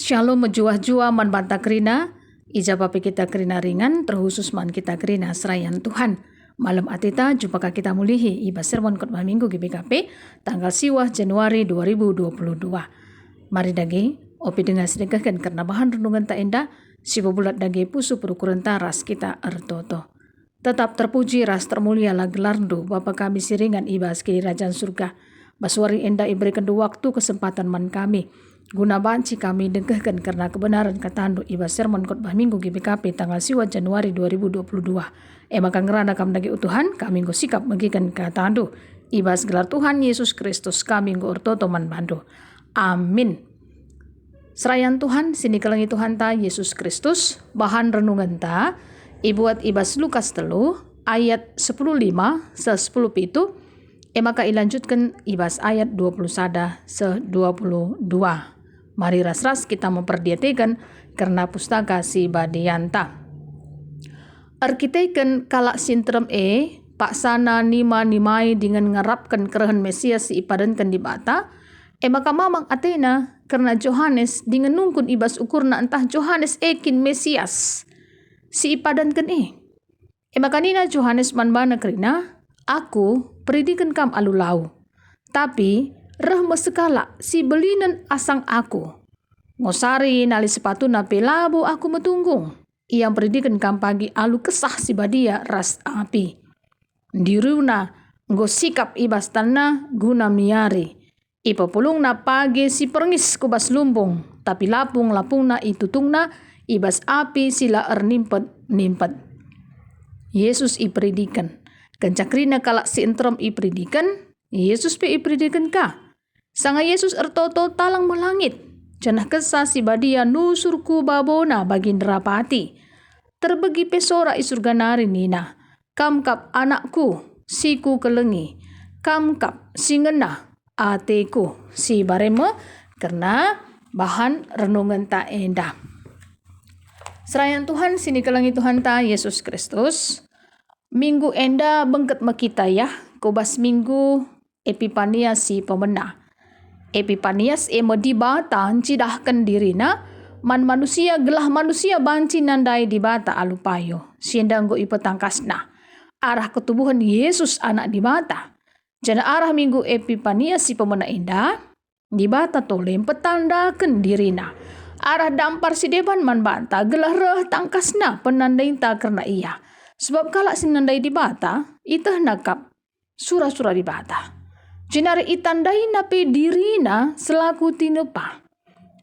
Shalom menjuah-juah man banta kerina, ijabapi kita kerina ringan, terkhusus man kita kerina serayan Tuhan. Malam atita jumpa kita mulihi iba sermon khotbah minggu GBKP tanggal siwah Januari 2022. Mari dagi opi dengan sedekahkan karena bahan renungan tak indah si bulat dagi pusu perukuran taras kita ertoto. Tetap terpuji ras termulia lah gelardu Bapa kami siringan iba sekali kerajaan surga. Baswari indah iberikan waktu kesempatan man kami guna banci kami dengkahkan karena kebenaran katandu iba sermon khotbah minggu GBKP tanggal siwa Januari 2022. Maka ngerana kami dagi utuhan kami nggo sikap magikan katandu iba segelar Tuhan Yesus Kristus kami nggo ortoto man bandu. Amin. Serayan Tuhan sini kelangi Tuhan ta Yesus Kristus bahan renungan ta ibuat ibas Lukas telu ayat 15 se 10 pitu. Maka ilanjutkan ibas ayat 21 se 22. Mari ras-ras kita memperdiatikan karena pustaka si Badianta. Arkiteken kalak sintrem paksana nimai dengan ngarapkan kerahan Mesias si ipadankan di bata. Maka mamang Athena karena Johannes dengan nungkun ibas ukurna entah Johannes ekin Mesias si ipadankan maka nina Johannes manbana kerina aku peridikan kam alulau. Tapi reh sekala si belinan asang aku. Ngosari nali sepatu na pelabo aku metunggung. Ia peridikan kam pagi alu kesah si badia ras api. Diruna nggo sikap ibas tanah guna miari. Ipa pulung na pagi si perngis kubas lumbung. Tapi lapung na itutung na ibas api sila nimpet. Yesus iperidikan. Kencakrina kalak si entrom ipridikan, Yesus pe ipridikan ka. Sanga Yesus ertoto talang melangit. Janah kesah si badia nusurku babona bagi nerapati. Terbegi pesora isurga nari nina. Kamkap anakku, siku kelengi. Kamkap singena ateku si barema karena bahan renungan ta endah. Serayan Tuhan sini kelangi Tuhan ta Yesus Kristus. Minggu enda bengket makita ya, kobas minggu Epipanias si pemena. Epipanias medibatan cidahkan dirina, man manusia gelah manusia banci nandai di bata alupayo. Siendanggo ipetangkasna. Arah ketubuhan Yesus anak di bata. Jana arah minggu Epipanias si pemena enda, di bata tolem petandakan dirina. Arah dampar si deban man banta gelah reh tangkasna penandain ta karena iya. Sebab kalak sinandai di bata, itah nakap surah-surah di bata. Jenari itandai nape dirina selaku tinepa.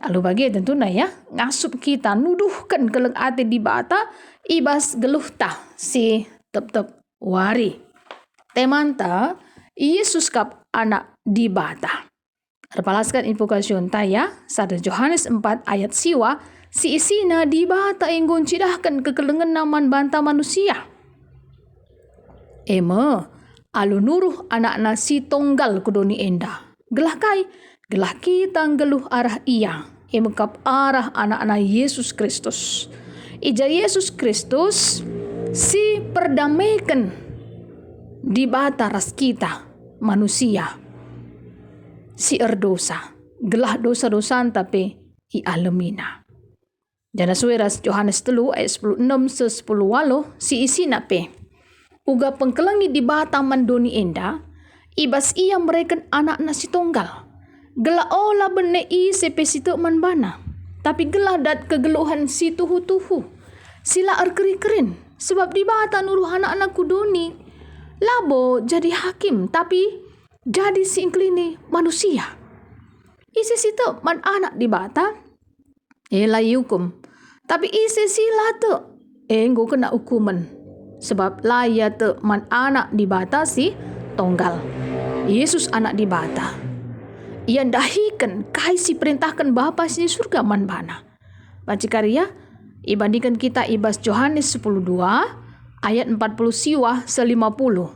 Lalu bagi tentu na ya, ngasup kita nuduhkan keleng ate di bata, ibas geluh ta si tep-tep wari. Temanta, Yesus kap anak di bata. Terpalaskan invokasion taya, sada Johannes 4 ayat siwa, si isina di bata yang goncidahkan kekelengan naman banta manusia. Alu nuruh anak si tonggal kudoni enda. Gelah kai, gelah kita geluh arah iya. Emekap arah anak-anak Yesus Kristus. Ija Yesus Kristus si perdamaikan di bata ras kita manusia. Si erdosa. Gelah dosa-dosa tapi i alemina. Jana sueras Johannes telu ayat 16 se 10 walo si isina pe. Uga pengkelangi di bata mandoni enda, ibas ia mereka anak nasi tonggal. Gela ola bene i sepesitu manbana. Tapi gela dat kegeluhan si tuhu-tuhu. Sila keri-kerin. Sebab di bata nuruh anak-anak kudoni. Labo jadi hakim tapi jadi si ingklini manusia. Isi situ man anak di bata. Lai hukum. Tapi isi sila tu. Enggo kena hukuman. Sebab laya te man anak di bata si tonggal. Yesus anak di bata. Ia dahikan kai si perintahkan Bapa si surga man bana. Baca karya ibandingkan kita ibas Johannes 10:2 ayat 40 siwah se-50.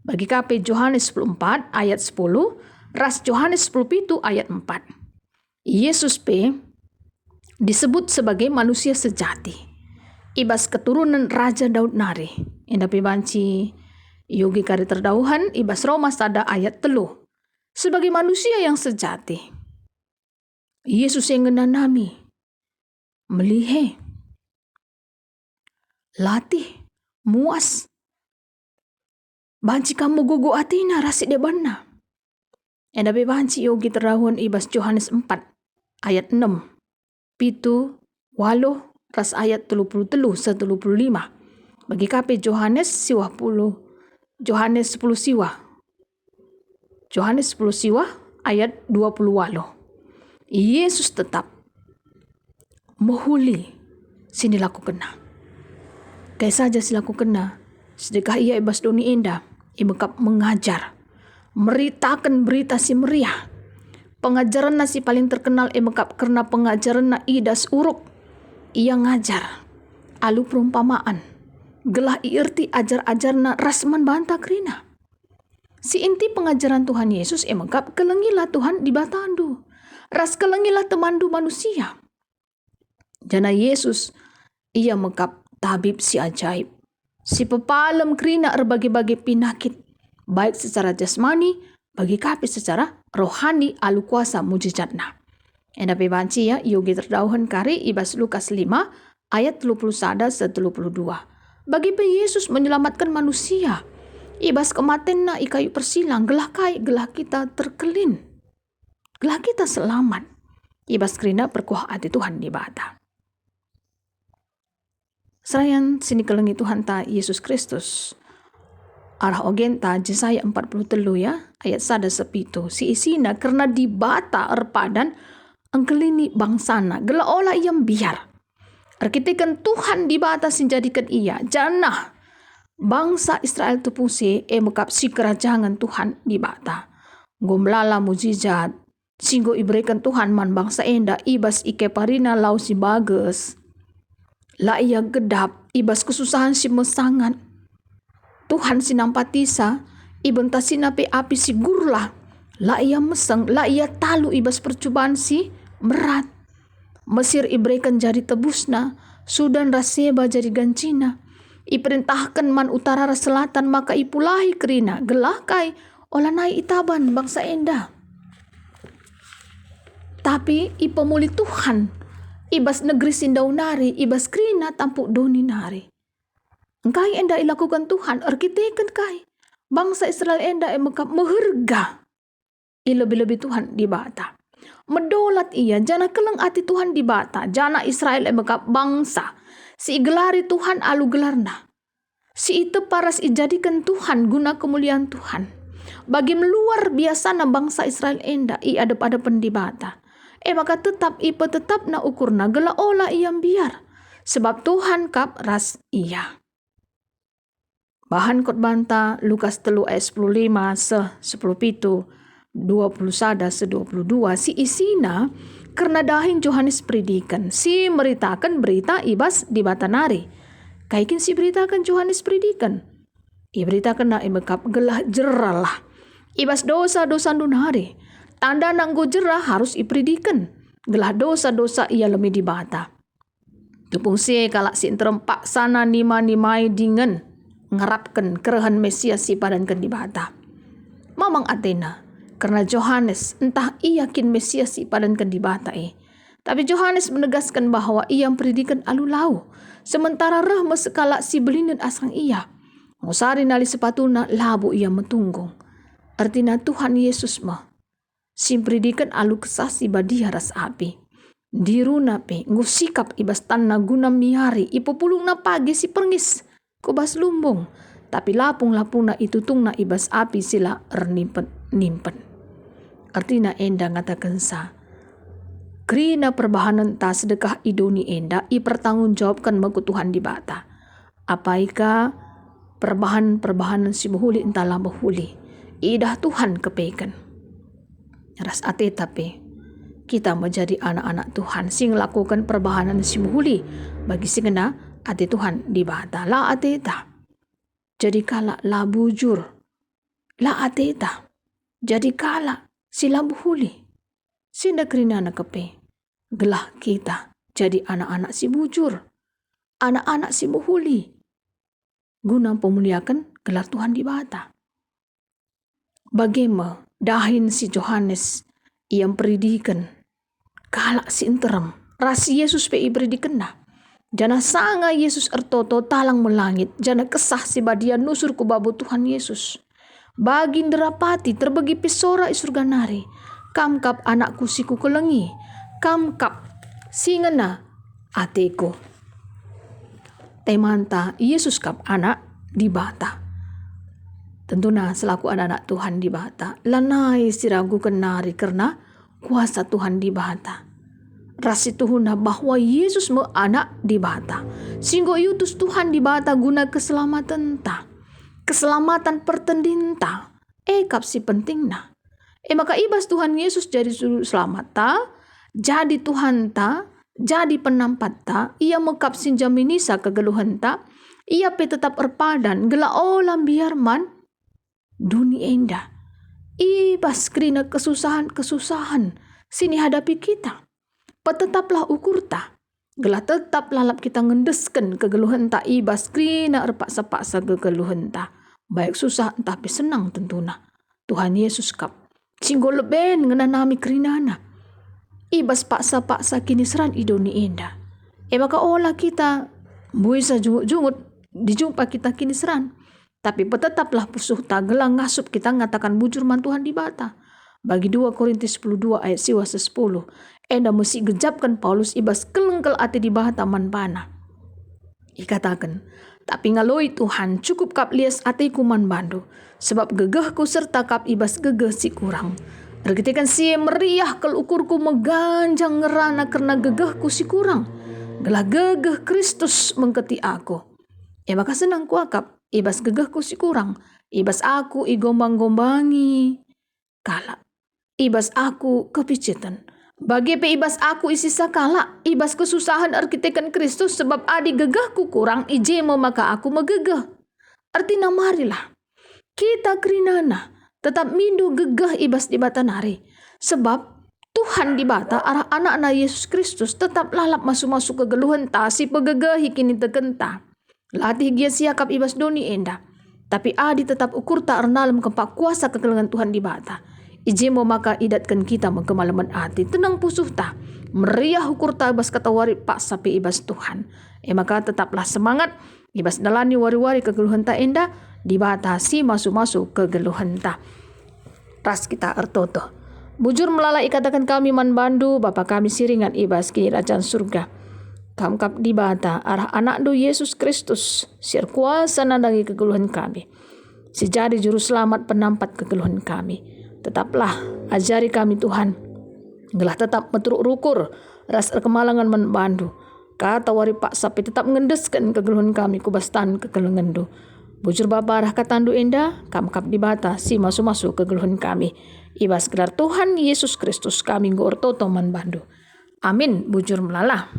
Bagi KP Johannes 10:4 ayat 10, ras Johannes 10:7 ayat 4. Yesus P disebut sebagai manusia sejati. Ibas keturunan Raja Daud nari. Endapi banci yogi kari terdauhan ibas Roma sada ayat 3. Sebagai manusia yang sejati. Yesus yang ngenanami melihe, latih, muas. Banci kamu gugu atina rasi debanna. Edabe banci yogi terdahun ibas Yohanes 4 ayat 6. Pitu, waluh, ras ayat 33-35. Bagi kape Yohanes 10 siwa. Yohanes 10 siwa ayat 20 waluh. Yesus tetap mohuli sini laku kena. Kaya saja silaku kena. Sedekah ia ibas doni enda. Ia mengajar. Meritakan berita si meriah. Pengajaran nasi paling terkenal karena pengajaran na idas uruk. Ia ngajar. Alu perumpamaan. Gelah iirti ajar-ajar na rasman banta krina. Si inti pengajaran Tuhan Yesus emangkap kelengilah Tuhan di batandu. Ras kelengilah temandu manusia. Jana Yesus ia mengkap tabib si ajaib. Si pepalem krina berbagai-bagai penyakit. Baik secara jasmani, bagi kapi secara rohani alu kuasa mujizatna. Endape banci ya, yogi terdauhan kari ibas Lukas 5 ayat 31-32. Bagi Yesus menyelamatkan manusia. Ibas kematian na ikayu persilang, gelah kita terkelin. Gelah kita selamat. Ibas kerina perkuah hati Tuhan di bata. Serayan sini kelengi Tuhan ta Yesus Kristus. Arah ogen ta Jesaya 43 ya, ayat 1-7. Si isina karena di bata erpadan angkelini bangsana, gelah olah yang biar. Arkitekan Tuhan di batas menjadikan ia janah bangsa Israel tupuse mekap si kerajaan Tuhan di bata. Gomlala mujizat singgo iberikan Tuhan man bangsa enda ibas ike parina lau si bagus. La ia gedap ibas kesusahan si mesangat. Tuhan si nampatisa ibentasina pe api si gurlah. La ia meseng, la ia talu ibas percobaan si merat. Mesir iberikan jadi tebusna, Sudan raseba jadi gancina. Iperintahkan man utara ras selatan maka ipulahi kerina. Gelah kai olanai itaban bangsa enda. Tapi ipemuli Tuhan. Ibas negeri sindaunari, ibas kerina tampuk doni nari. Engkai enda ilakukan Tuhan, arkiteken kai. Bangsa Israel enda emekap meherga. Lebih-lebih Tuhan di bata. Medolat ia jana keleng ati Tuhan di bata. Jana Israel emekap bangsa. Si gelari Tuhan alu gelarna. Si itu paras ijadikan Tuhan guna kemuliaan Tuhan. Bagi meluar biasa na bangsa Israel enda i adep-adepan di bata. Maka tetap na ukurna gela ola iam biar. Sebab Tuhan kap ras ia. Bahan kot banta Lukas 3 ayat 15 10 21-22 si isina karena dahin Yohanes predikan si meritakan berita ibas di batanari kaikin si beritakan Yohanes predikan beritakan na imekap gelah jeralah ibas dosa-dosa dunari tanda nanggo jerah harus ipredikan gelah dosa-dosa ia lemi di bata tupung si kalak si terempak sana nimai dengan ngarapkan kerehan Mesias si padankan di bata mamang Athena karena Yohanes entah ia yakin Mesias si padankan di bata tapi Yohanes menegaskan bahwa ia mempredikan alulau sementara rah mesekala si belindun asang ia ngusari nali sepatuna labu ia metunggung artinya Tuhan Yesus mah si predikan alu kesasi badia ras api diruna pe ngusikap ibas tanna guna miari ipupulung na pagi si perngis kubas lumbung tapi lapung-lapuna itu tungna ibas api sila nimpen. Artinya enda ngatakan sa. Krina perbahanan ta sedekah idoni enda ipertanggung jawabkan magu Tuhan di bata. Apaika perbahanan si buhuli entahlah buhuli. Idah Tuhan kepekan. Ras ate tapi kita menjadi anak-anak Tuhan sing lakukan perbahanan si buhuli bagi sing kena ate Tuhan di bata. La ate ta. Jadi kala la bujur. La ate ta. Jadi kala sila buhuli. Sinda kerina na kepe. Gelah kita jadi anak-anak si bujur. Anak-anak si buhuli. Guna pemuliakan gelar Tuhan di bata. Bagaimana dahin si Yohanes yang predikan kalak si interam ras Yesus pe iberi dikena. Jana sanga Yesus ertoto talang melangit. Jana kesah si badia nusur ku babu Tuhan Yesus. Bagi nderapati terbagi pesora isurga nari. Kamkap anakku siku kelengi. Kamkap singena ateku. Temanta Yesus kap anak di bata. Tentuna selaku anak-anak Tuhan di bata. Lanai siragu kenari karena kuasa Tuhan di bata. Rasi Tuhuna bahwa Yesus me anak di bata. Singgo yutus Tuhan di bata guna keselamatan ta. Keselamatan pertendinta. Kap si penting na. Maka ibas Tuhan Yesus jadi juru selamat ta. Jadi Tuhan ta. Jadi penampat ta. Ia mekap sinjaminisa kegeluhan ta. Ia pe tetap erpadan. Gela olam biarman. Dunia indah. Ibas krina kesusahan-kesusahan. Sini hadapi kita. Petetaplah ukur ta. Gelah tetap lalap kita ngendesken kegeluhan ta. Ibas krina erpaksa-paksa kegeluhan ta. Baik susah tapi senang tentuna. Tuhan Yesus kap. Singgo leben ngenanami kerinana. Ibas paksa-paksa kini seran idoni indah. Maka olah kita. Buisa jungut-jungut. Dijumpa kita kini seran. Tapi petetaplah pusuh ta. Gelang ngasup kita ngatakan bujur man Tuhan di bata. Bagi 2 Korintus 10:2 ayat siwa 10. Enda mesti gejapkan Paulus ibas kelengkel ati di bata man pana. Ikatakan, tapi ngaloi Tuhan cukup kap lias atiku man bandu. Sebab gegehku serta kap ibas gegeh si kurang. Ergetikan si meriah kel ukurku meganjang ngerana karena gegehku si kurang. Gelah gegeh Kristus mengketi aku. Maka senang ku akap ibas gegehku si kurang. Ibas aku igombang-gombangi kala. Ibas aku kepicitan. Bagi pe ibas aku isi sakala. Ibas kesusahan arkitekan Kristus. Sebab adi gegehku kurang. Ijemo maka aku megegeh. Artinya marilah. Kita kerinana. Tetap mindu gegeh ibas di bata nari. Sebab Tuhan di bata arah anak-anak Yesus Kristus. Tetap lalap masuk-masuk kegeluhan ta. Si pegegehi kini tekenta. Latih gia siakap ibas doni enda. Tapi adi tetap ukur ta arnalem kepak kuasa kegelengan Tuhan di bata. Ijemo maka idatkan kita mengkemalaman hati. Tenang pusuh ta. Meriah ukur ta ibas kata wari pak sapi ibas Tuhan. Maka tetaplah semangat. Ibas dalani wari-wari kegeluhan ta enda. Dibatasi masuk-masuk kegeluhan ta. Ras kita ertoto. Bujur melalai katakan kami man bandu. Bapa kami siringan ibas kini rajaan surga. Kamkap di bata arah anak do Yesus Kristus. Siar kuasa nandangi kegeluhan kami. Si jadi juru selamat penampat kegeluhan kami. Tetaplah ajari kami Tuhan. Gelah tetap meturuk rukur. Ras kemalangan membandu. Kata wari pak sapi tetap ngendeskan kegeluhan kami. Kubastan kegeluhan do. Bujur bapa arah katandu enda. Kamkap di bata si masuk-masuk kegeluhan kami. Ibas gelar Tuhan Yesus Kristus kami ngortoto man bandu. Amin bujur melala.